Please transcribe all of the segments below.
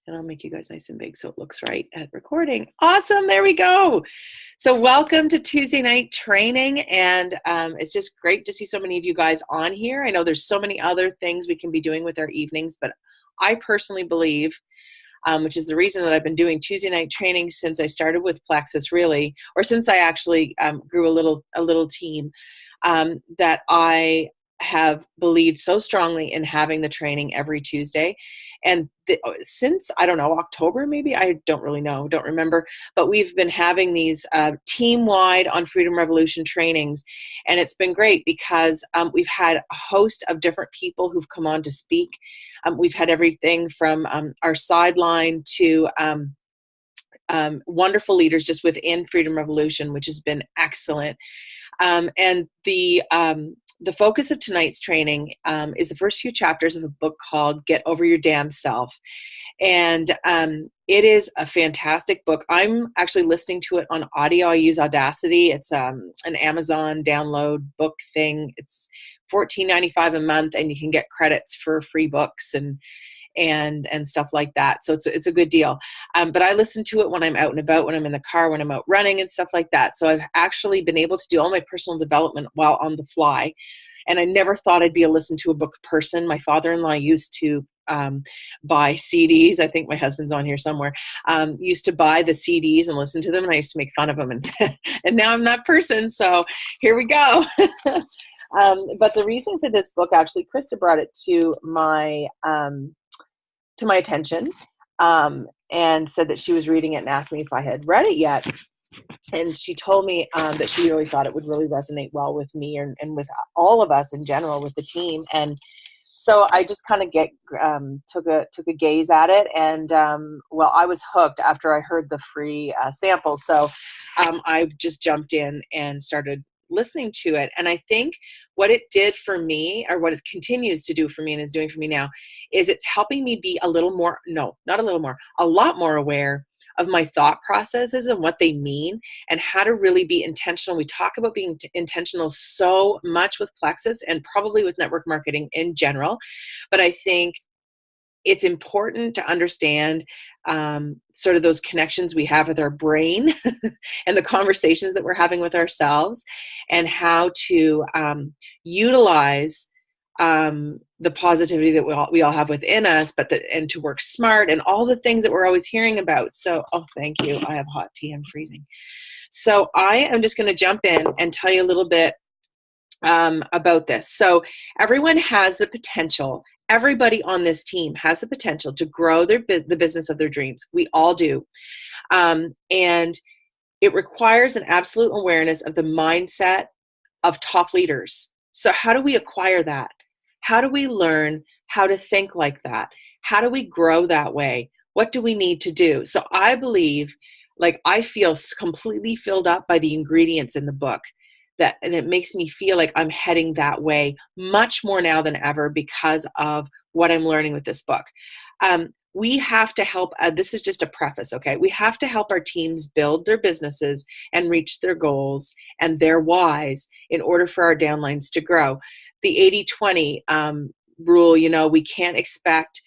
And I'll make you guys nice and big so it looks right at recording. Awesome. There we go. So welcome to Tuesday night training. And it's just great to see so many of you guys on here. I know there's so many other things we can be doing with our evenings, but I personally believe, which is the reason that I've been doing Tuesday night training since I started with Plexus, really, or since I actually grew a little team, that I have believed so strongly in having the training every Tuesday. And since, I don't know, October maybe, I don't really know, don't remember, but we've been having these team-wide on Freedom Revolution trainings, and it's been great because we've had a host of different people who've come on to speak. We've had everything from our sideline to wonderful leaders just within Freedom Revolution, which has been excellent. And the focus of tonight's training is the first few chapters of a book called Get Over Your Damn Self. And it is a fantastic book. I'm actually listening to it on audio. I use Audacity. It's an Amazon download book thing. It's $14.95 a month, and you can get credits for free books and stuff like that. So it's a good deal. But I listen to it when I'm out and about, when I'm in the car, when I'm out running and stuff like that. So I've actually been able to do all my personal development while on the fly. And I never thought I'd be a listen to a book person. My father-in-law used to buy CDs. I think my husband's on here somewhere. Used to buy the CDs and listen to them. And I used to make fun of them. And now I'm that person. So here we go. But the reason for this book, actually, Krista brought it to my attention and said that she was reading it and asked me if I had read it yet. And she told me that she really thought it would really resonate well with me and with all of us in general, with the team. And so I just kind of took a gaze at it. And well, I was hooked after I heard the free sample. So I just jumped in and started listening to it. And I think what it did for me, or what it continues to do for me and is doing for me now, is it's helping me be a lot more aware of my thought processes and what they mean and how to really be intentional. We talk about being intentional so much with Plexus and probably with network marketing in general, but I think it's important to understand sort of those connections we have with our brain and the conversations that we're having with ourselves, and how to utilize the positivity that we all have within us, and to work smart and all the things that we're always hearing about. So, oh, thank you. I have hot tea. I'm freezing. So I am just going to jump in and tell you a little bit about this. So everyone has the potential. Everybody on this team has the potential to grow the business of their dreams. We all do. And it requires an absolute awareness of the mindset of top leaders. So how do we acquire that? How do we learn how to think like that? How do we grow that way? What do we need to do? So I believe, I feel completely filled up by the ingredients in the book. And it makes me feel like I'm heading that way much more now than ever because of what I'm learning with this book. We have to help, this is just a preface, okay? We have to help our teams build their businesses and reach their goals and their whys in order for our downlines to grow. The 80-20 rule, we can't expect,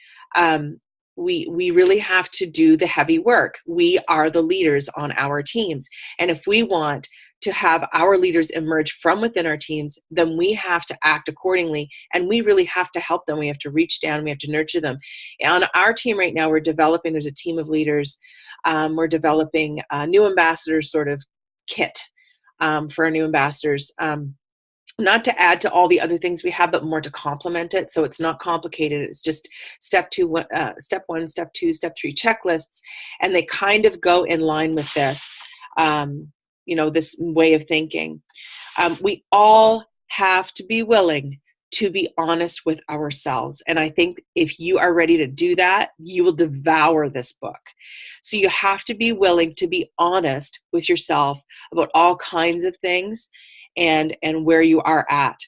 we really have to do the heavy work. We are the leaders on our teams. And if we want to have our leaders emerge from within our teams, then we have to act accordingly. And we really have to help them. We have to reach down. We have to nurture them. On our team right now, there's a team of leaders. We're developing a new ambassadors sort of kit for our new ambassadors. Not to add to all the other things we have, but more to complement it. So it's not complicated. It's just step one, step two, step three checklists. And they kind of go in line with this, this way of thinking. We all have to be willing to be honest with ourselves. And I think if you are ready to do that, you will devour this book. So you have to be willing to be honest with yourself about all kinds of things and where you are at.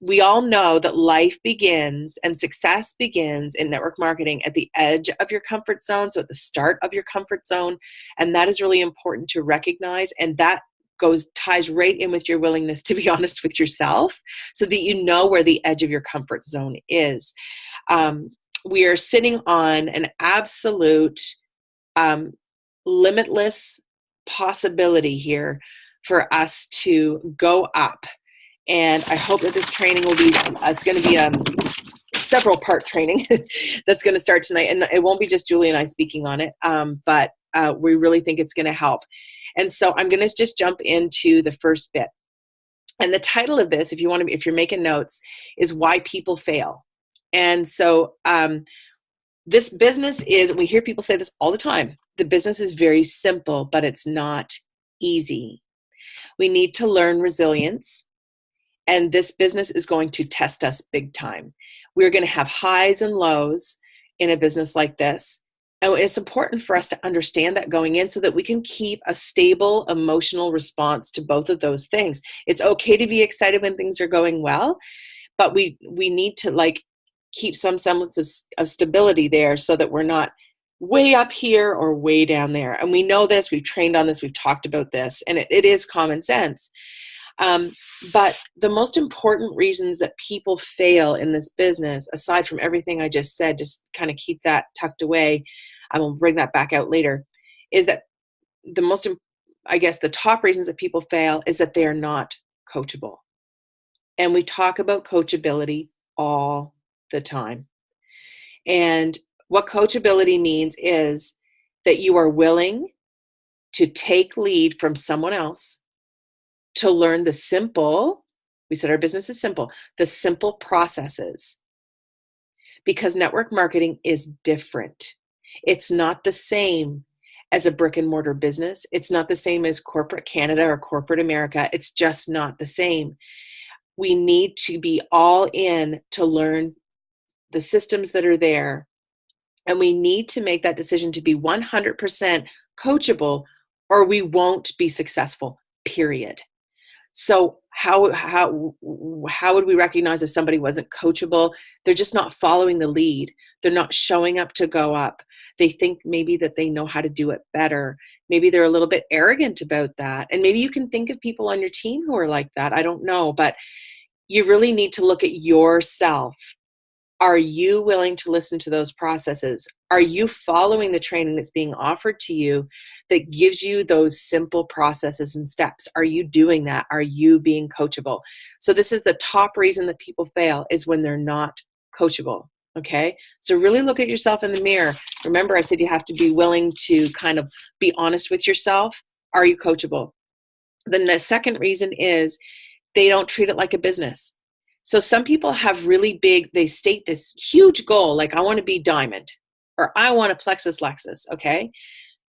We all know that life begins and success begins in network marketing at the edge of your comfort zone, so at the start of your comfort zone. And that is really important to recognize. And that ties right in with your willingness to be honest with yourself so that you know where the edge of your comfort zone is. we are sitting on an absolute limitless possibility here for us to go up. And I hope that this training will be, it's going to be several part training that's going to start tonight. And it won't be just Julie and I speaking on it, but we really think it's going to help. And so I'm going to just jump into the first bit. And the title of this, if you're making notes, is Why People Fail. And so this business is, we hear people say this all the time, the business is very simple, but it's not easy. We need to learn resilience. And this business is going to test us big time. We're going to have highs and lows in a business like this. And it's important for us to understand that going in so that we can keep a stable emotional response to both of those things. It's okay to be excited when things are going well, but we need to keep some semblance of stability there so that we're not way up here or way down there. And we know this, we've trained on this, we've talked about this, and it is common sense. But the most important reasons that people fail in this business, aside from everything I just said, just kind of keep that tucked away, I will bring that back out later, is that the top reasons that people fail is that they are not coachable. And we talk about coachability all the time. And what coachability means is that you are willing to take lead from someone else to learn the simple, we said our business is simple, the simple processes. Because network marketing is different. It's not the same as a brick and mortar business. It's not the same as corporate Canada or corporate America. It's just not the same. We need to be all in to learn the systems that are there. And we need to make that decision to be 100% coachable, or we won't be successful, period. So how would we recognize if somebody wasn't coachable? They're just not following the lead. They're not showing up to go up. They think maybe that they know how to do it better. Maybe they're a little bit arrogant about that. And maybe you can think of people on your team who are like that. I don't know, but you really need to look at yourself. Are you willing to listen to those processes? Are you following the training that's being offered to you that gives you those simple processes and steps? Are you doing that? Are you being coachable? So this is the top reason that people fail, is when they're not coachable. Okay. So really look at yourself in the mirror. Remember, I said you have to be willing to kind of be honest with yourself. Are you coachable? Then the second reason is they don't treat it like a business. So some people have really big, they state this huge goal, like I want to be diamond, or I want a Plexus Lexus, okay?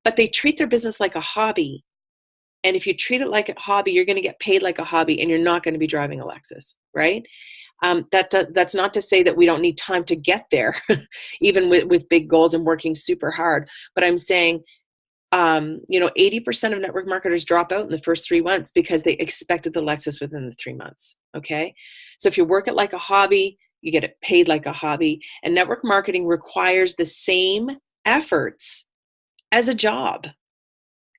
But they treat their business like a hobby. And if you treat it like a hobby, you're going to get paid like a hobby, and you're not going to be driving a Lexus, right? That's not to say that we don't need time to get there, even with big goals and working super hard. But I'm saying, 80% of network marketers drop out in the first 3 months because they expected the Lexus within the 3 months. Okay. So if you work it like a hobby, you get it paid like a hobby, and network marketing requires the same efforts as a job.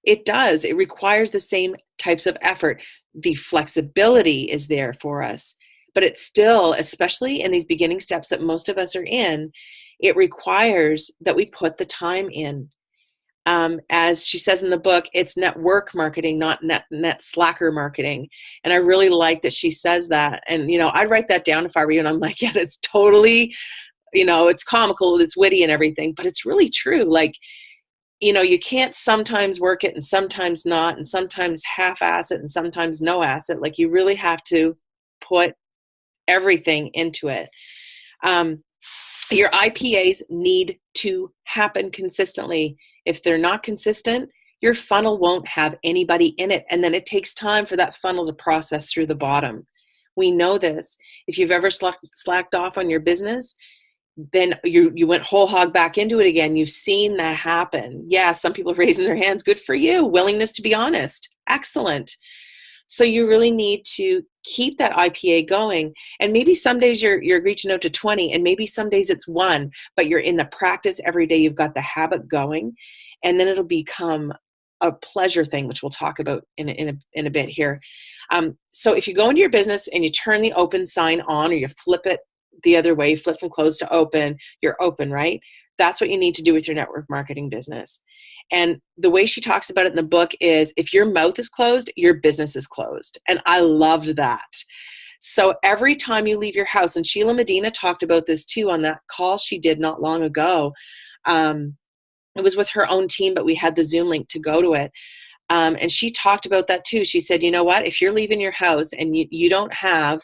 It does. It requires the same types of effort. The flexibility is there for us, but it's still, especially in these beginning steps that most of us are in, it requires that we put the time in. As she says in the book, it's network marketing, not net slacker marketing. And I really like that she says that. And, I'd write that down if I were you. And I'm like, yeah, it's totally, it's comical, it's witty and everything, but it's really true. Like, you can't sometimes work it and sometimes not, and sometimes half-ass it and sometimes no ass it. Like, you really have to put everything into it. Your IPAs need to happen consistently. If they're not consistent, your funnel won't have anybody in it. And then it takes time for that funnel to process through the bottom. We know this. If you've ever slacked off on your business, then you went whole hog back into it again. You've seen that happen. Yeah, some people are raising their hands. Good for you. Willingness to be honest. Excellent. So you really need to keep that IPA going. And maybe some days you're reaching out to 20, and maybe some days it's 1, but you're in the practice every day. You've got the habit going, and then it'll become a pleasure thing, which we'll talk about in a bit here. So if you go into your business and you turn the open sign on, or you flip it the other way, flip from closed to open, you're open, right? That's what you need to do with your network marketing business. And the way she talks about it in the book is, if your mouth is closed, your business is closed. And I loved that. So every time you leave your house, and Sheila Medina talked about this too on that call she did not long ago. It was with her own team, but we had the Zoom link to go to it. And she talked about that too. She said, you know what, if you're leaving your house and you don't have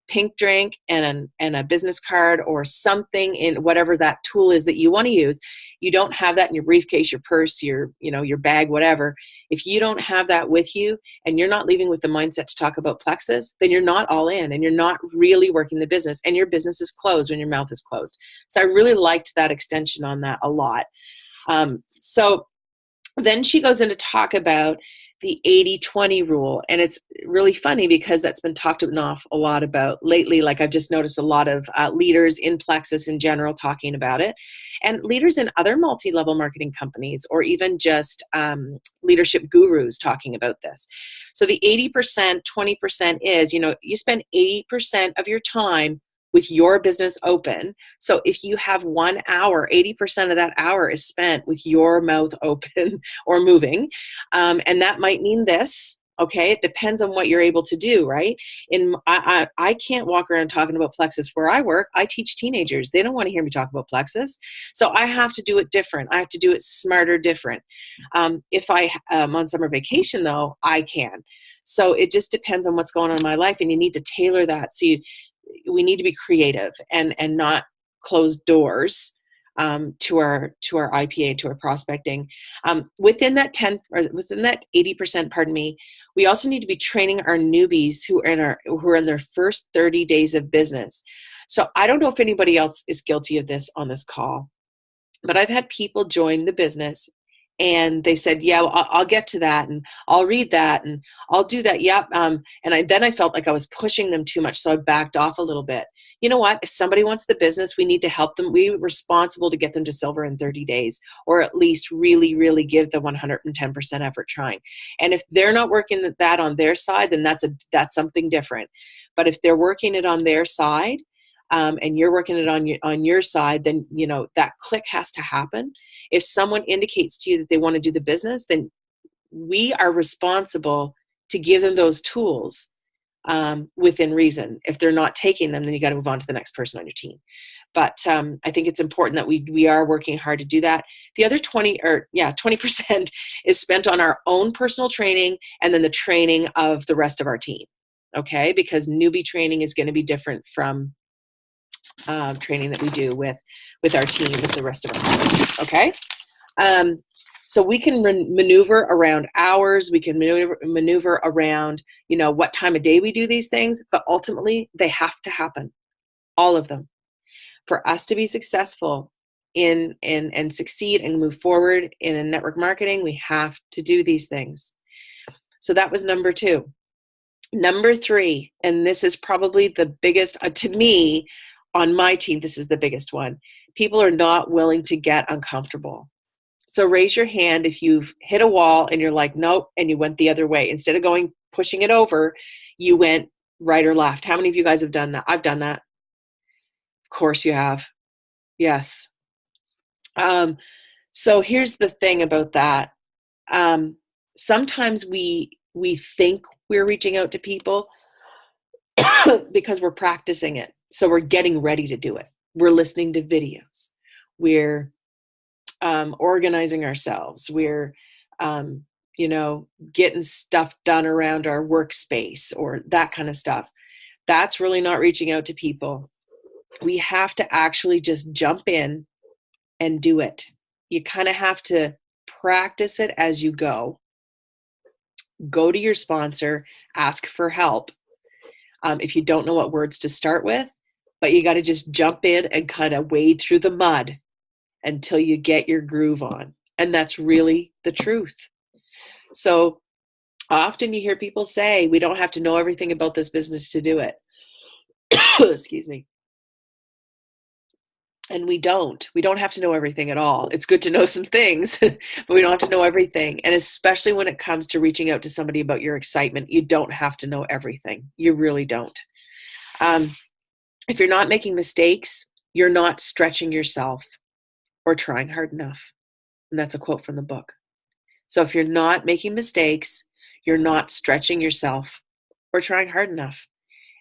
pink drink and a business card or something in whatever that tool is that you want to use, you don't have that in your briefcase, your purse, your bag, whatever. If you don't have that with you and you're not leaving with the mindset to talk about Plexus, then you're not all in and you're not really working the business, and your business is closed when your mouth is closed. So I really liked that extension on that a lot. So then she goes in to talk about the 80-20 rule. And it's really funny because that's been talked a lot about lately. Like, I've just noticed a lot of leaders in Plexus in general talking about it, and leaders in other multi-level marketing companies, or even just leadership gurus talking about this. So the 80%, 20% is, you spend 80% of your time with your business open. So if you have 1 hour, 80% of that hour is spent with your mouth open or moving. And that might mean this, okay? It depends on what you're able to do, right? I can't walk around talking about Plexus where I work. I teach teenagers. They don't want to hear me talk about Plexus. So I have to do it different. I have to do it smarter, different. If I'm on summer vacation though, I can. So it just depends on what's going on in my life, and you need to tailor that. So we need to be creative and not close doors to our IPA, to our prospecting. Within that 80%, pardon me, we also need to be training our newbies who are in their first 30 days of business. So I don't know if anybody else is guilty of this on this call, but I've had people join the business and they said, yeah, well, I'll get to that, and I'll read that, and I'll do that. Yep. And then I felt like I was pushing them too much, so I backed off a little bit. You know what? If somebody wants the business, we need to help them. We're responsible to get them to silver in 30 days, or at least really, really give the 110% effort trying. And if they're not working that on their side, then that's something different. But if they're working it on their side, and you're working it on your side, then that click has to happen. If someone indicates to you that they want to do the business, then we are responsible to give them those tools within reason. If they're not taking them, then you got to move on to the next person on your team. But I think it's important that we are working hard to do that. The other 20% is spent on our own personal training, and then the training of the rest of our team. Okay, because newbie training is going to be different from training that we do with our team, with the rest of our colleagues. Okay. So we can maneuver around hours. We can maneuver around, what time of day we do these things, but ultimately they have to happen. All of them. For us to be successful and succeed and move forward in network marketing, we have to do these things. So that was number 2. Number 3, and this is probably the biggest, to me, on my team, this is the biggest one. People are not willing to get uncomfortable. So raise your hand if you've hit a wall and you're like, nope, and you went the other way. Instead of pushing it over, you went right or left. How many of you guys have done that? I've done that. Of course you have. Yes. So here's the thing about that. Sometimes we think we're reaching out to people because we're practicing it. So we're getting ready to do it. We're listening to videos. We're organizing ourselves. We're, getting stuff done around our workspace or that kind of stuff. That's really not reaching out to people. We have to actually just jump in and do it. You kind of have to practice it as you go. Go to your sponsor, ask for help. If you don't know what words to start with, but you got to just jump in and kind of wade through the mud until you get your groove on. And that's really the truth. So often you hear people say, we don't have to know everything about this business to do it. Excuse me. And we don't have to know everything at all. It's good to know some things, but we don't have to know everything. And especially when it comes to reaching out to somebody about your excitement, you don't have to know everything. You really don't. If you're not making mistakes, you're not stretching yourself or trying hard enough. And that's a quote from the book. So if you're not making mistakes, you're not stretching yourself or trying hard enough.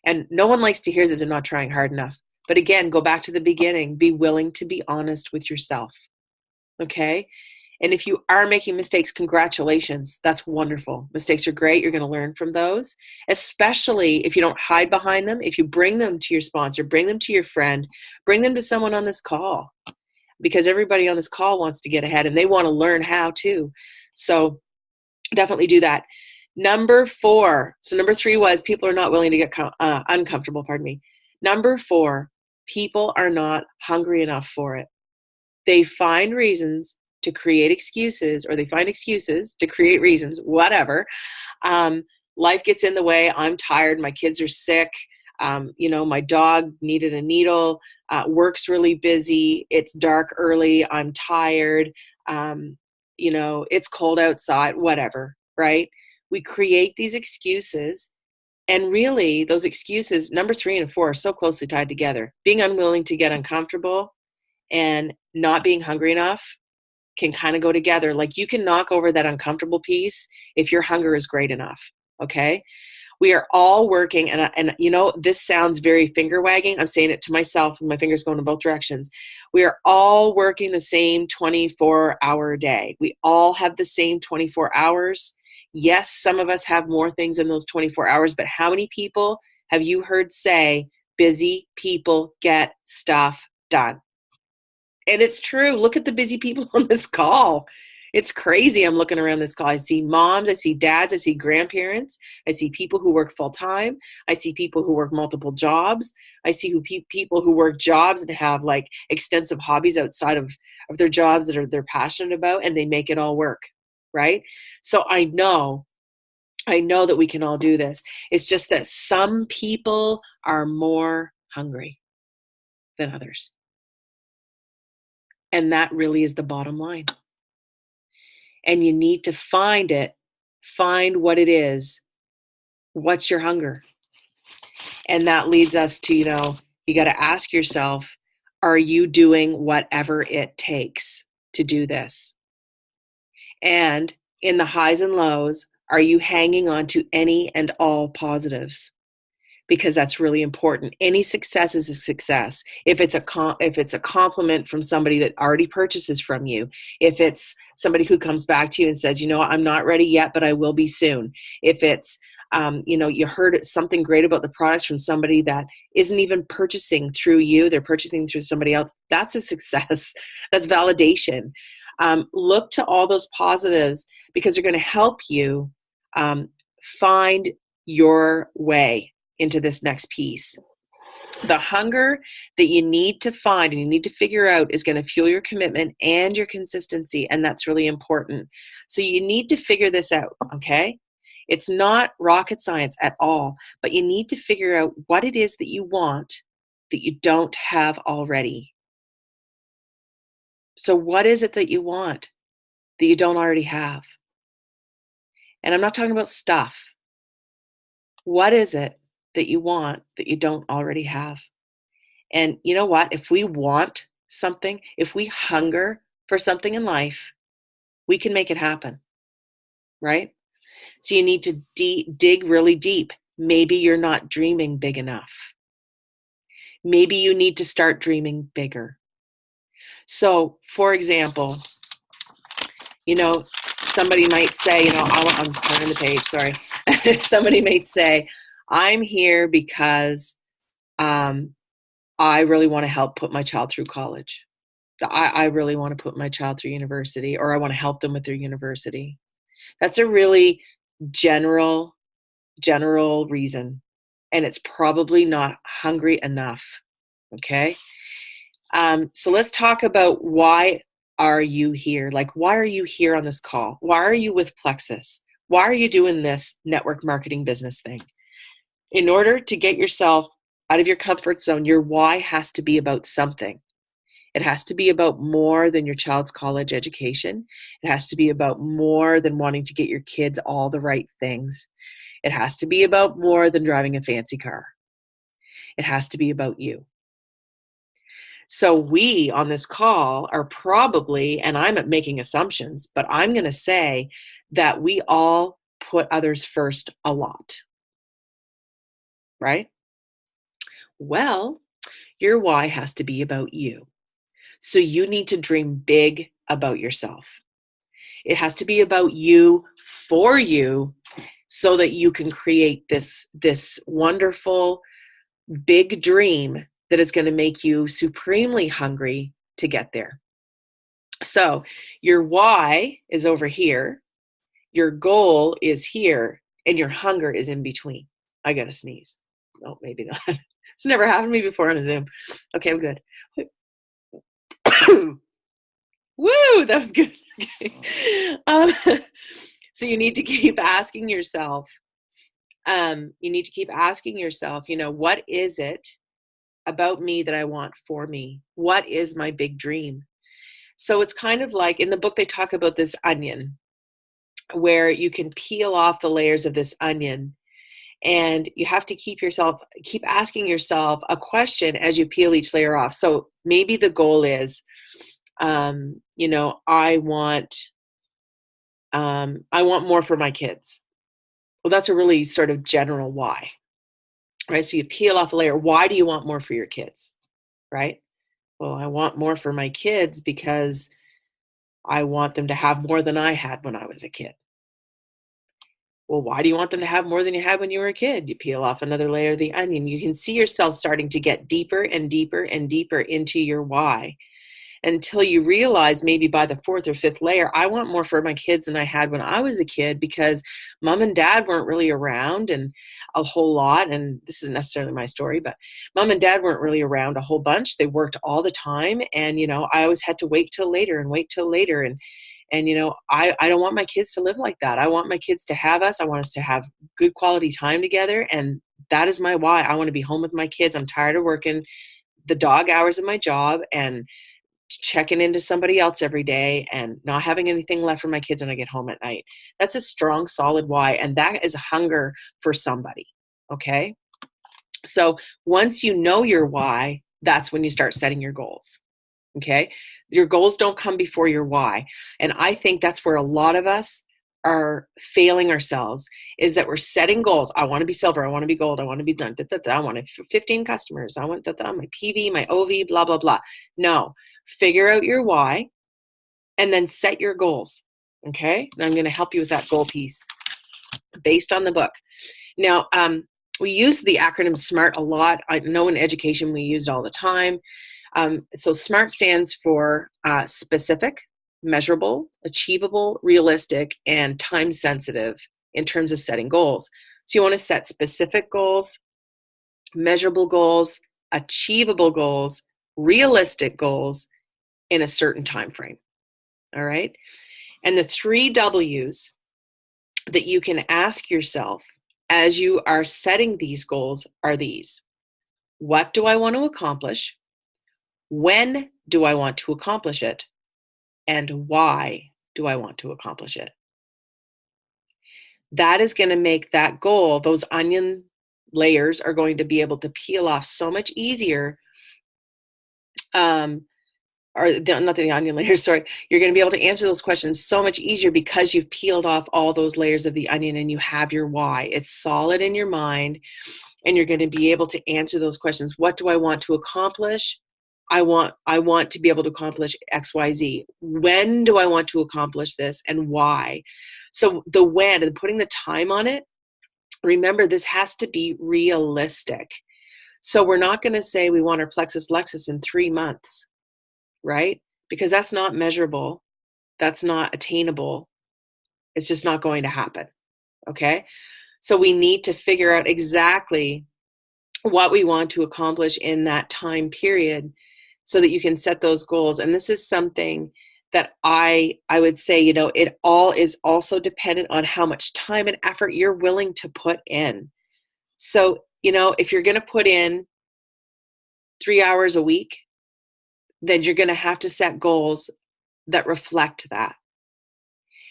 And no one likes to hear that they're not trying hard enough. But again, go back to the beginning. Be willing to be honest with yourself. Okay? And if you are making mistakes, congratulations. That's wonderful. Mistakes are great. You're going to learn from those, especially if you don't hide behind them. If you bring them to your sponsor, bring them to your friend, bring them to someone on this call, because everybody on this call wants to get ahead and they want to learn how to. So definitely do that. Number 4. So number 3 was people are not willing to get uncomfortable. Pardon me. Number 4, people are not hungry enough for it. They find reasons to create excuses, or they find excuses to create reasons, whatever. Life gets in the way. I'm tired. My kids are sick. My dog needed a needle. Work's really busy. It's dark early. I'm tired. It's cold outside, whatever, right? We create these excuses, and really those excuses, number 3 and 4, are so closely tied together. Being unwilling to get uncomfortable and not being hungry enough can kind of go together. Like, you can knock over that uncomfortable piece if your hunger is great enough. Okay. We are all working, and this sounds very finger wagging. I'm saying it to myself with my fingers going in both directions. We are all working the same 24-hour day. We all have the same 24 hours. Yes, some of us have more things in those 24 hours, but how many people have you heard say, busy people get stuff done? And it's true. Look at the busy people on this call. It's crazy. I'm looking around this call. I see moms, I see dads, I see grandparents. I see people who work full time. I see people who work multiple jobs. I see people who work jobs and have like extensive hobbies outside of their jobs that they're passionate about, and they make it all work, right? So I know that we can all do this. It's just that some people are more hungry than others. And that really is the bottom line. And you need to find what it is. What's your hunger? And that leads us to, you got to ask yourself, are you doing whatever it takes to do this? And in the highs and lows, are you hanging on to any and all positives? Because that's really important. Any success is a success. If it's a compliment from somebody that already purchases from you, if it's somebody who comes back to you and says, I'm not ready yet, but I will be soon. If it's, you heard something great about the products from somebody that isn't even purchasing through you, they're purchasing through somebody else, that's a success. That's validation. Look to all those positives, because they're going to help you find your way into this next piece. The hunger that you need to find and you need to figure out is going to fuel your commitment and your consistency, and that's really important. So you need to figure this out, okay? It's not rocket science at all, but you need to figure out what it is that you want that you don't have already. So what is it that you want that you don't already have? And I'm not talking about stuff. What is it that you want that you don't already have? And you know what? If we want something, if we hunger for something in life, we can make it happen, right? So you need to dig really deep. Maybe you're not dreaming big enough. Maybe you need to start dreaming bigger. So, for example, somebody might say, I'm turning the page, sorry. Somebody might say, I'm here because I really want to help put my child through college. I really want to put my child through university, or I want to help them with their university. That's a really general reason. And it's probably not hungry enough. Okay. So let's talk about, why are you here? Like, why are you here on this call? Why are you with Plexus? Why are you doing this network marketing business thing? In order to get yourself out of your comfort zone, your why has to be about something. It has to be about more than your child's college education. It has to be about more than wanting to get your kids all the right things. It has to be about more than driving a fancy car. It has to be about you. So we on this call are probably, and I'm making assumptions, but I'm going to say that we all put others first a lot, right? Well, your why has to be about you. So you need to dream big about yourself. It has to be about you, for you, so that you can create this wonderful big dream that is going to make you supremely hungry to get there. So your why is over here, your goal is here, and your hunger is in between. I gotta sneeze. Oh, maybe not. It's never happened to me before on a Zoom. Okay, I'm good. Woo, that was good. Okay. So you need to keep asking yourself, what is it about me that I want for me? What is my big dream? So it's kind of like in the book, they talk about this onion where you can peel off the layers of this onion, and you have to keep asking yourself a question as you peel each layer off. So maybe the goal is, I want more for my kids. Well, that's a really sort of general why, right? So you peel off a layer. Why do you want more for your kids, right? Well, I want more for my kids because I want them to have more than I had when I was a kid. Well, why do you want them to have more than you had when you were a kid? You peel off another layer of the onion. You can see yourself starting to get deeper and deeper and deeper into your why, until you realize maybe by the fourth or fifth layer, I want more for my kids than I had when I was a kid because mom and dad weren't really around and a whole lot. And this isn't necessarily my story, but mom and dad weren't really around a whole bunch. They worked all the time. And, I always had to wait till later and wait till later. And I don't want my kids to live like that. I want my kids to have us. I want us to have good quality time together. And that is my why. I want to be home with my kids. I'm tired of working the dog hours of my job and checking into somebody else every day and not having anything left for my kids when I get home at night. That's a strong, solid why. And that is hunger for somebody. Okay. So once you know your why, that's when you start setting your goals. Okay. Your goals don't come before your why. And I think that's where a lot of us are failing ourselves, is that we're setting goals. I want to be silver. I want to be gold. I want to be done. I want 15 customers. I want my PV, my OV, blah, blah, blah. No, figure out your why and then set your goals. Okay. And I'm going to help you with that goal piece based on the book. Now, we use the acronym SMART a lot. I know in education we use it all the time. So SMART stands for specific, measurable, achievable, realistic, and time sensitive in terms of setting goals. So you want to set specific goals, measurable goals, achievable goals, realistic goals in a certain time frame. All right. And the 3 W's that you can ask yourself as you are setting these goals are these. What do I want to accomplish? When do I want to accomplish it? And why do I want to accomplish it? That is going to make that goal, those onion layers are going to be able to peel off so much easier. Not the onion layers, sorry. You're going to be able to answer those questions so much easier because you've peeled off all those layers of the onion and you have your why. It's solid in your mind and you're going to be able to answer those questions. What do I want to accomplish? I want to be able to accomplish X, Y, Z. When do I want to accomplish this and why? So the when and putting the time on it, remember this has to be realistic. So we're not going to say we want our Plexus Lexus in 3 months, right? Because that's not measurable. That's not attainable. It's just not going to happen. Okay. So we need to figure out exactly what we want to accomplish in that time period so that you can set those goals. And this is something that I would say, it all is also dependent on how much time and effort you're willing to put in. So, if you're going to put in 3 hours a week, then you're going to have to set goals that reflect that.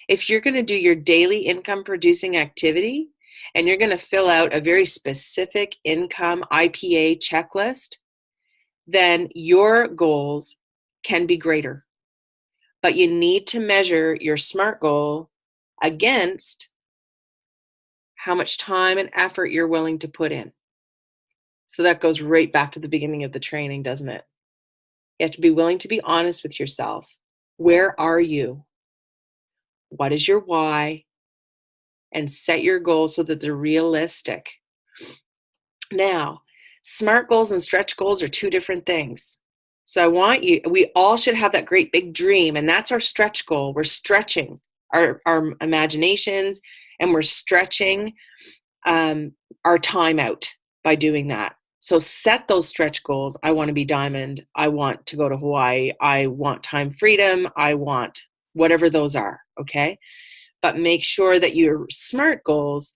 If you're going to do your daily income producing activity, and you're going to fill out a very specific income IPA checklist, then your goals can be greater. But you need to measure your SMART goal against how much time and effort you're willing to put in. So that goes right back to the beginning of the training, doesn't it? You have to be willing to be honest with yourself. Where are you? What is your why? And set your goals so that they're realistic. Now, SMART goals and stretch goals are two different things. So we all should have that great big dream, and that's our stretch goal. We're stretching our imaginations, and we're stretching our time out by doing that. So set those stretch goals. I want to be diamond. I want to go to Hawaii. I want time freedom. I want whatever those are, okay? But make sure that your SMART goals,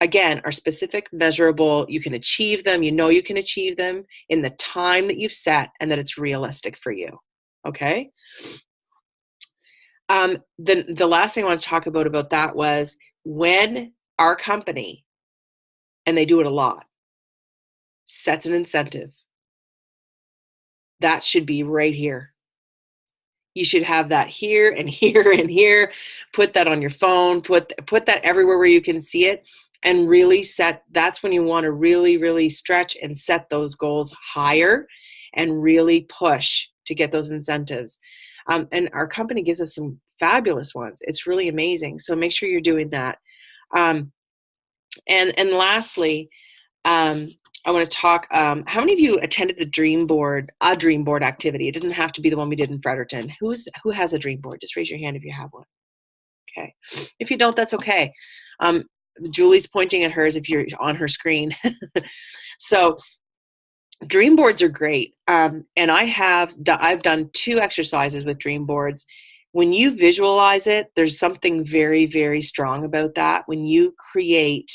again, are specific, measurable. You can achieve them. You can achieve them in the time that you've set, and that it's realistic for you, okay? The last thing I want to talk about that was when our company, and they do it a lot, sets an incentive. That should be right here. You should have that here and here and here. Put that on your phone. Put that everywhere where you can see it, and really that's when you want to really, really stretch and set those goals higher and really push to get those incentives. And our company gives us some fabulous ones. It's really amazing. So make sure you're doing that. And lastly, I want to talk, how many of you attended a dream board activity? It didn't have to be the one we did in Fredericton. Who has a dream board? Just raise your hand if you have one. Okay. If you don't, that's okay. Julie's pointing at hers if you're on her screen. So dream boards are great. And I've done 2 exercises with dream boards. When you visualize it, there's something very, very strong about that. When you create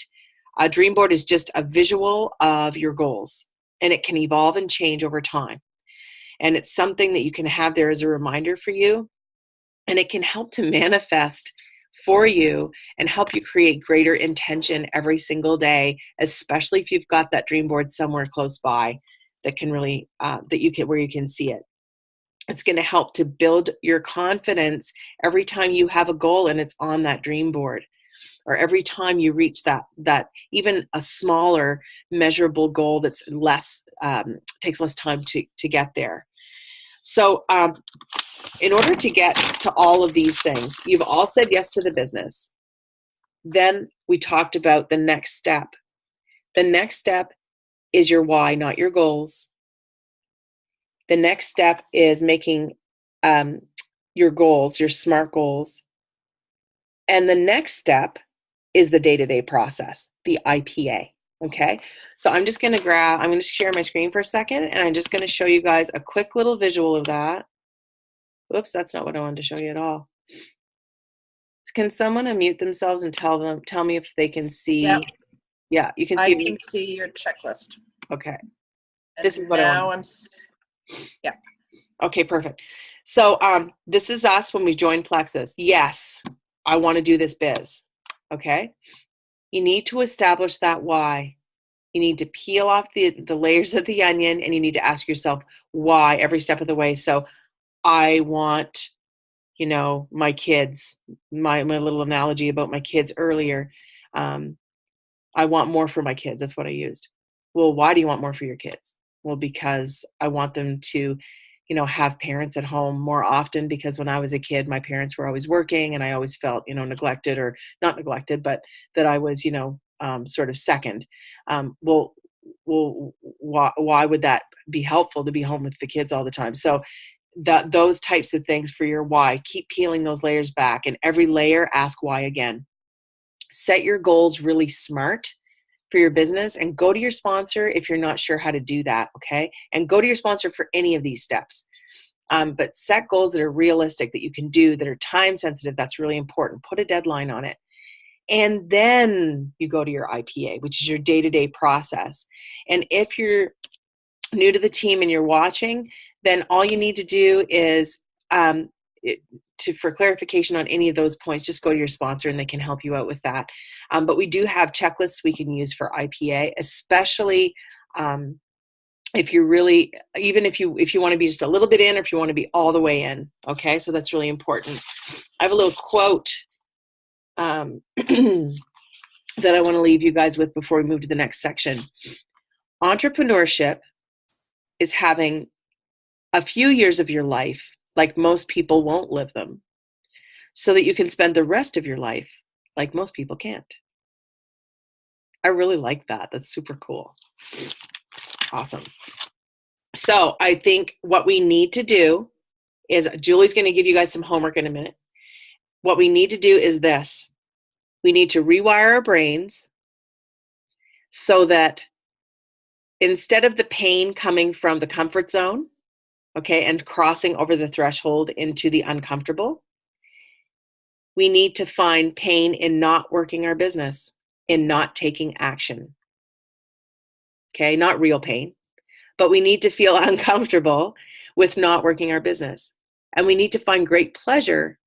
a dream board, is just a visual of your goals, and it can evolve and change over time. And it's something that you can have there as a reminder for you, and it can help to manifest for you and help you create greater intention every single day, especially if you've got that dream board somewhere close by that can really, where you can see it. It's going to help to build your confidence every time you have a goal and it's on that dream board, or every time you reach that even a smaller measurable goal that's takes less time to get there. So in order to get to all of these things, you've all said yes to the business. Then we talked about the next step. The next step is your why, not your goals. The next step is making your goals, your SMART goals. And the next step is the day-to-day process, the IPA, okay? So I'm just going to share my screen for a second, and I'm just going to show you guys a quick little visual of that. Whoops, that's not what I wanted to show you at all. Can someone unmute themselves and tell me if they can see? Yep. Yeah, you can see. I can see your checklist. Okay. And this is what I want. Yeah. Okay, perfect. So this is us when we join Plexus. Yes, I want to do this biz. Okay. You need to establish that why. You need to peel off the layers of the onion, and you need to ask yourself why every step of the way. So I want, my kids, my little analogy about my kids earlier. I want more for my kids. That's what I used. Well, why do you want more for your kids? Well, because I want them to, have parents at home more often, because when I was a kid, my parents were always working, and I always felt, neglected, or not neglected, but that I was, sort of second. Well, why would that be helpful, to be home with the kids all the time? So those types of things for your why, keep peeling those layers back, and every layer, ask why again. Set your goals really SMART for your business, and go to your sponsor if you're not sure how to do that, okay? And go to your sponsor for any of these steps. But set goals that are realistic, that you can do, that are time sensitive. That's really important. Put a deadline on it. And then you go to your IPA, which is your day-to-day process. And if you're new to the team and you're watching, then all you need to do is for clarification on any of those points, just go to your sponsor and they can help you out with that. But we do have checklists we can use for IPA, especially if you're really, even if you want to be just a little bit in, or if you want to be all the way in. Okay, so that's really important. I have a little quote that I want to leave you guys with before we move to the next section. Entrepreneurship is having a few years of your life like most people won't live them, so that you can spend the rest of your life like most people can't. I really like that. That's super cool. Awesome. So I think what we need to do is, Julie's going to give you guys some homework in a minute. What we need to do is this. We need to rewire our brains so that instead of the pain coming from the comfort zone, okay, and crossing over the threshold into the uncomfortable, we need to find pain in not working our business, in not taking action. Okay, not real pain, but we need to feel uncomfortable with not working our business. And we need to find great pleasure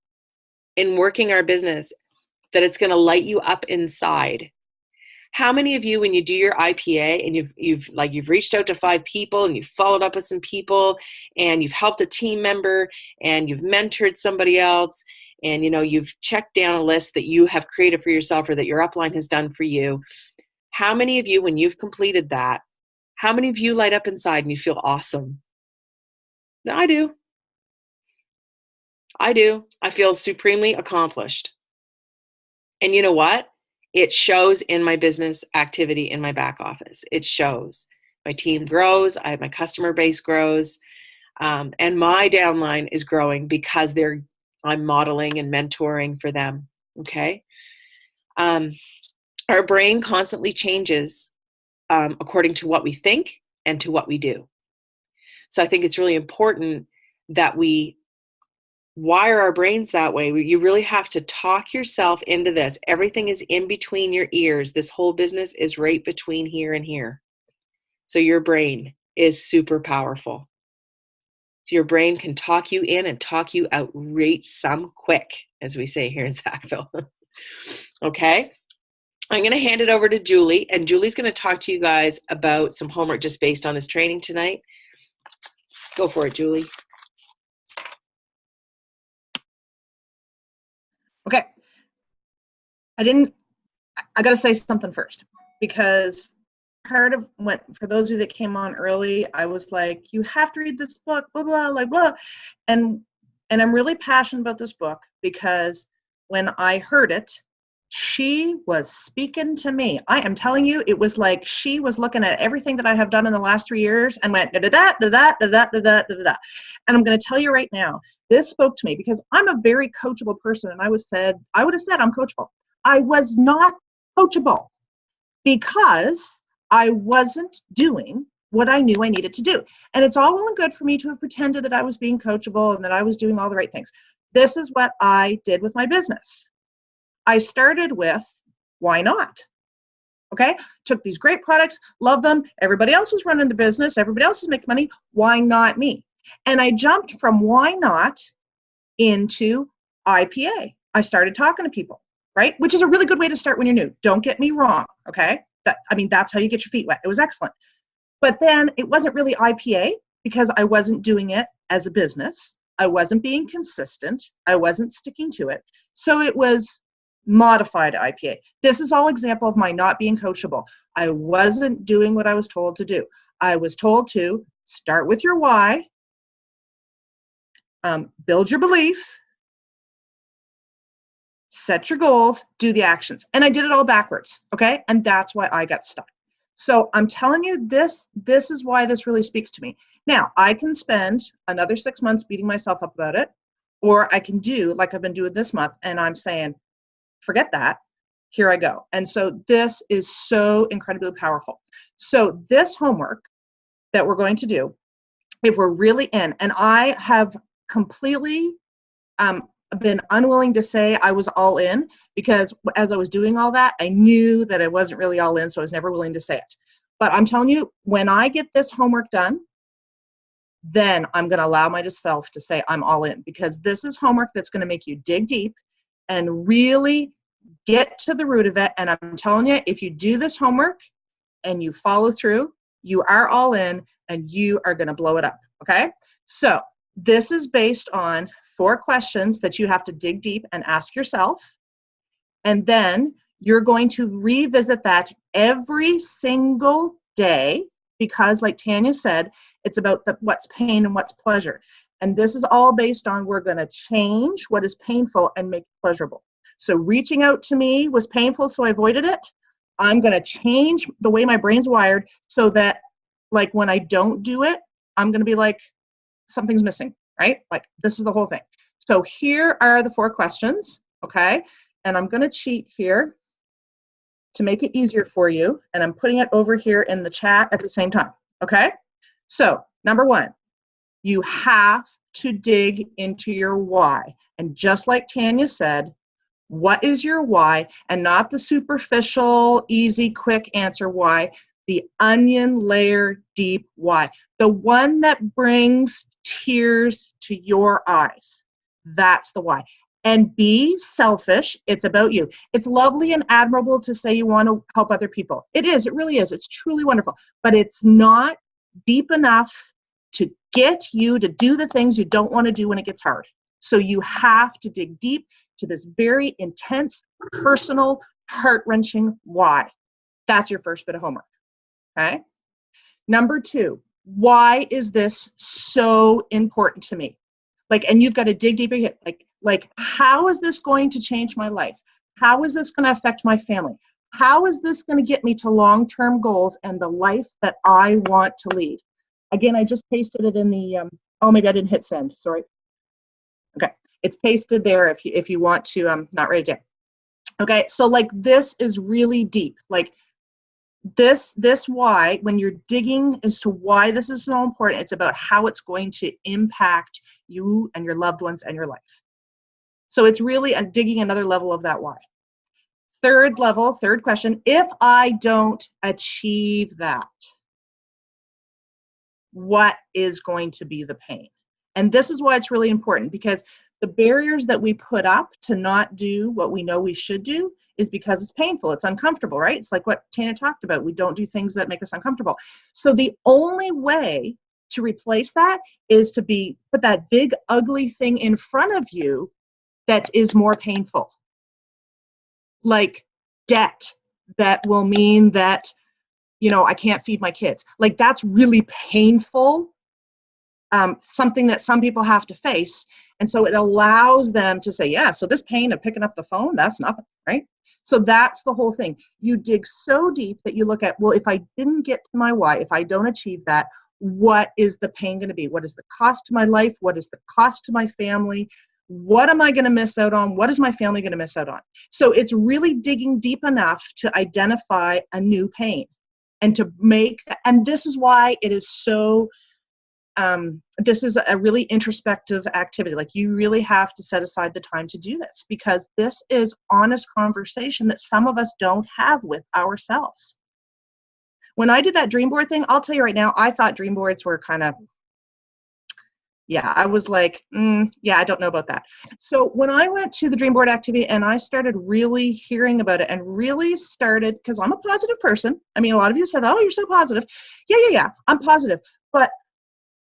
in working our business, that it's going to light you up inside. How many of you, when you do your IPA and you've reached out to 5 people and you've followed up with some people and you've helped a team member and you've mentored somebody else and you've checked down a list that you have created for yourself or that your upline has done for you, how many of you, when you've completed that, how many of you light up inside and you feel awesome? I do. I feel supremely accomplished. And you know what? It shows in my business activity in my back office. It shows. My team grows. My customer base grows. And my downline is growing because I'm modeling and mentoring for them. Okay. Our brain constantly changes according to what we think and to what we do. So I think it's really important that we wire our brains that way. You really have to talk yourself into this. Everything is in between your ears. This whole business is right between here and here. So your brain is super powerful. So your brain can talk you in and talk you out right some quick, as we say here in Sackville. Okay. I'm going to hand it over to Julie, and Julie's going to talk to you guys about some homework just based on this training tonight. Go for it, Julie. Okay. I got to say something first, because part of for those of you that came on early, I was like, you have to read this book, blah, blah, like, blah. And I'm really passionate about this book because when I heard it, she was speaking to me. I am telling you, it was like she was looking at everything that I have done in the last 3 years and went, da da da da da da da da da da da. And I'm going to tell you right now, this spoke to me because I'm a very coachable person, and I would have said I'm coachable. I was not coachable because I wasn't doing what I knew I needed to do. And it's all well and good for me to have pretended that I was being coachable and that I was doing all the right things. This is what I did with my business. I started with, why not? Okay, took these great products, love them. Everybody else is running the business. Everybody else is making money. Why not me? And I jumped from why not into IPA. I started talking to people, right? Which is a really good way to start when you're new. Don't get me wrong, okay? That's how you get your feet wet. It was excellent. But then it wasn't really IPA because I wasn't doing it as a business. I wasn't being consistent. I wasn't sticking to it. So it was modified IPA. This is all example of my not being coachable. I wasn't doing what I was told to do. I was told to start with your why, build your belief, set your goals, do the actions. And I did it all backwards, okay? And that's why I got stuck. So I'm telling you, this is why this really speaks to me. Now, I can spend another 6 months beating myself up about it, or I can do like I've been doing this month, and I'm saying, forget that, here I go. And so this is so incredibly powerful. So this homework that we're going to do, if we're really in, and I have completely been unwilling to say I was all in, because as I was doing all that, I knew that I wasn't really all in, so I was never willing to say it. But I'm telling you, when I get this homework done, then I'm going to allow myself to say I'm all in, because this is homework that's going to make you dig deep and really get to the root of it. And I'm telling you, if you do this homework and you follow through, you are all in and you are going to blow it up. Okay. So this is based on 4 questions that you have to dig deep and ask yourself. And then you're going to revisit that every single day, because like Tanya said, it's about what's pain and what's pleasure. And this is all based on, we're going to change what is painful and make it pleasurable. So reaching out to me was painful, so I avoided it. I'm going to change the way my brain's wired so that, like, when I don't do it, I'm going to be like, something's missing, right? Like, this is the whole thing. So here are the 4 questions, okay? And I'm going to cheat here to make it easier for you. And I'm putting it over here in the chat at the same time, okay? So number 1, you have to dig into your why. And just like Tanya said, what is your why? And not the superficial, easy, quick answer why. The onion layer deep why. The one that brings tears to your eyes. That's the why. And be selfish. It's about you. It's lovely and admirable to say you want to help other people. It is. It really is. It's truly wonderful. But it's not deep enough to get you to do the things you don't want to do when it gets hard. So you have to dig deep to this very intense, personal, heart-wrenching why. That's your first bit of homework. Okay? Number 2, why is this so important to me? Like, and you've got to dig deeper. Like, how is this going to change my life? How is this going to affect my family? How is this going to get me to long-term goals and the life that I want to lead? Again, I just pasted it in the, oh, maybe I didn't hit send, sorry. Okay, it's pasted there if you want to not write it down. Okay, so like this is really deep. Like this why, when you're digging as to why this is so important, it's about how it's going to impact you and your loved ones and your life. So it's really digging another level of that why. Third level, third question, if I don't achieve that, what is going to be the pain? And this is why it's really important, because the barriers that we put up to not do what we know we should do is because it's painful, it's uncomfortable, right? It's like what Tana talked about. We don't do things that make us uncomfortable. So the only way to replace that is to put that big ugly thing in front of you that is more painful. Like debt that will mean that, you know, I can't feed my kids. Like that's really painful. Something that some people have to face. And so it allows them to say, yeah, so this pain of picking up the phone, that's nothing, right? So that's the whole thing. You dig so deep that you look at, well, if I didn't get to my why, if I don't achieve that, what is the pain going to be? What is the cost to my life? What is the cost to my family? What am I going to miss out on? What is my family going to miss out on? So it's really digging deep enough to identify a new pain and to make, and this is why it is so, this is a really introspective activity. Like you really have to set aside the time to do this, because this is honest conversation that some of us don't have with ourselves. When I did that dream board thing, I'll tell you right now, I thought dream boards were kind of, yeah, I was like, yeah, I don't know about that. So when I went to the dream board activity and I started really hearing about it and really started, because I'm a positive person. I mean, a lot of you said, oh, you're so positive. Yeah, I'm positive. But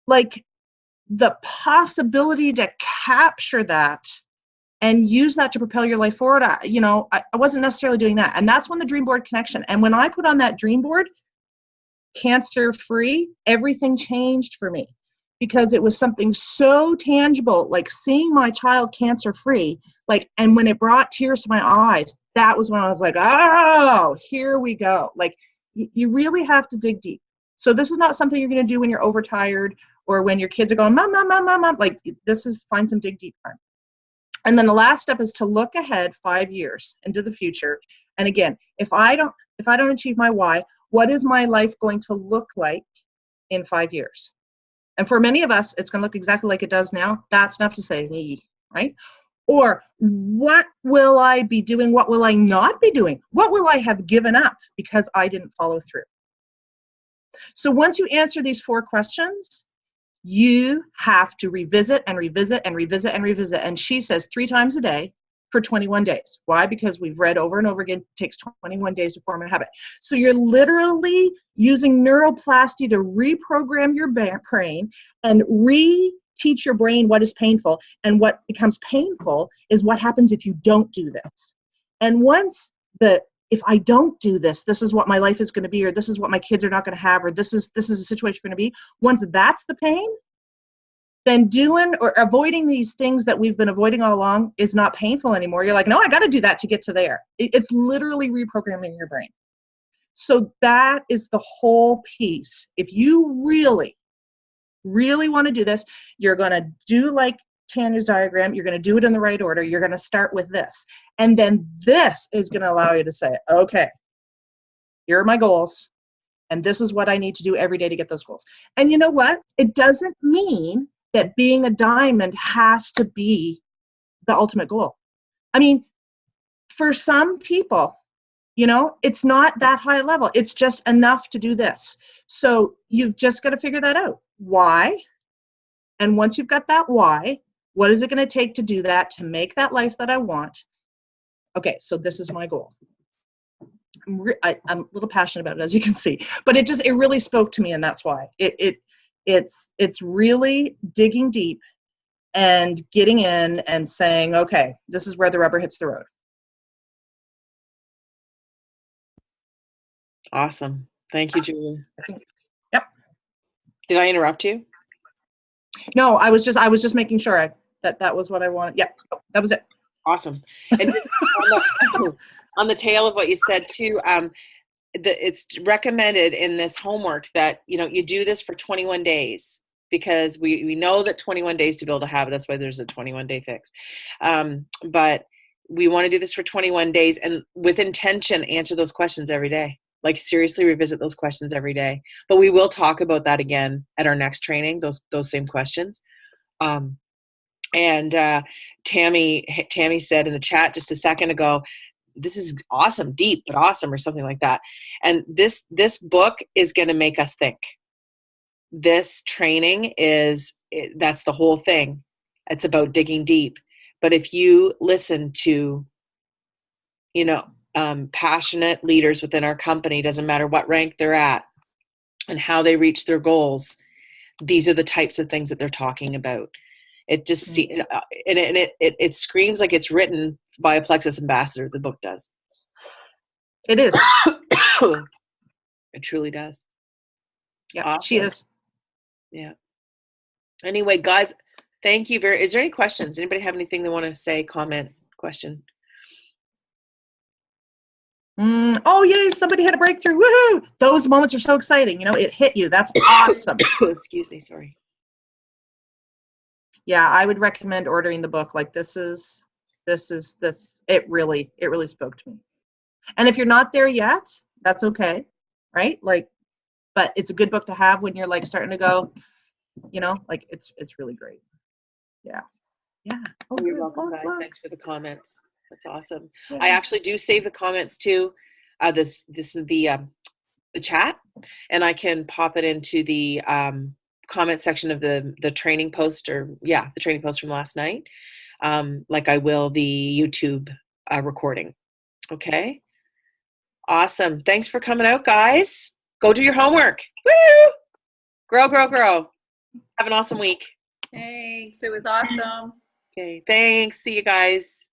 like the possibility to capture that and use that to propel your life forward, I wasn't necessarily doing that. And that's when the dream board connection. And when I put on that dream board, cancer-free, everything changed for me, because it was something so tangible, like seeing my child cancer-free, like, and when it brought tears to my eyes, that was when I was like, oh, here we go. Like you really have to dig deep. So this is not something you're going to do when you're overtired or when your kids are going, mom, mom, mom, mom, mom. Like this is find some dig deep time. And then the last step is to look ahead 5 years into the future. And again, if I don't achieve my why, what is my life going to look like in 5 years? And for many of us, it's going to look exactly like it does now. That's enough to say, right? Or what will I be doing? What will I not be doing? What will I have given up because I didn't follow through? So once you answer these 4 questions, You have to revisit and revisit and revisit and revisit. And she says 3 times a day for 21 days. Why? Because we've read over and over again, it takes 21 days to form a habit. So you're literally using neuroplasty to reprogram your brain and teach your brain what is painful. And what becomes painful is what happens if you don't do this. And once if I don't do this, this is what my life is going to be, or this is what my kids are not going to have, or this is a situation going to be. Once that's the pain, then doing or avoiding these things that we've been avoiding all along is not painful anymore. You're like, no, I got to do that to get to there. It's literally reprogramming your brain. So that is the whole piece. If you really, really want to do this, you're going to do like Tanya's diagram. You're going to do it in the right order. You're going to start with this. And then this is going to allow you to say, okay, here are my goals. And this is what I need to do every day to get those goals. And you know what? It doesn't mean that being a diamond has to be the ultimate goal. I mean, for some people, it's not that high level. It's just enough to do this. So you've just got to figure that out. Why? And once you've got that why, what is it going to take to do that, to make that life that I want? Okay, so this is my goal. I'm a little passionate about it, as you can see, but it really spoke to me, and that's why. It's really digging deep and getting in and saying, okay, this is where the rubber hits the road. Awesome. Thank you, Julie. Yep. Did I interrupt you? No, I was just making sure that was what I wanted. Yep, that was it. Awesome. And just on the tail of what you said too, it's recommended in this homework that you do this for 21 days, because we know that 21 days to build a habit. That's why there's a 21-day fix. But we want to do this for 21 days, and with intention, answer those questions every day. Like, seriously revisit those questions every day. But we will talk about that again at our next training, those same questions. And Tammy said in the chat just a second ago, this is awesome, deep, but awesome, or something like that. And this book is going to make us think. This training that's the whole thing. It's about digging deep. But if you listen to, passionate leaders within our company, doesn't matter what rank they're at and how they reach their goals, these are the types of things that they're talking about. It just it screams like it's written by a Plexus ambassador. The book does. It is. It truly does. Yeah, awesome. She is. Yeah. Anyway, guys, thank you is there any questions? Anybody have anything they want to say, comment, question? Oh, yay, somebody had a breakthrough. Woohoo! Those moments are so exciting. It hit you. That's awesome. Excuse me, sorry. Yeah, I would recommend ordering the book. Like, this. It really spoke to me. And if you're not there yet, that's okay, right? Like, but it's a good book to have when you're like starting to go, like it's really great. Yeah. Oh, you're welcome, guys. Thanks for the comments. That's awesome. Yeah. I actually do save the comments too. This is the chat, and I can pop it into the comment section of the training post, the training post from last night, like I will the YouTube recording. Okay. Awesome. Thanks for coming out, guys. Go do your homework. Woo! Grow, grow, grow. Have an awesome week. Thanks. It was awesome. Okay. Thanks. See you guys.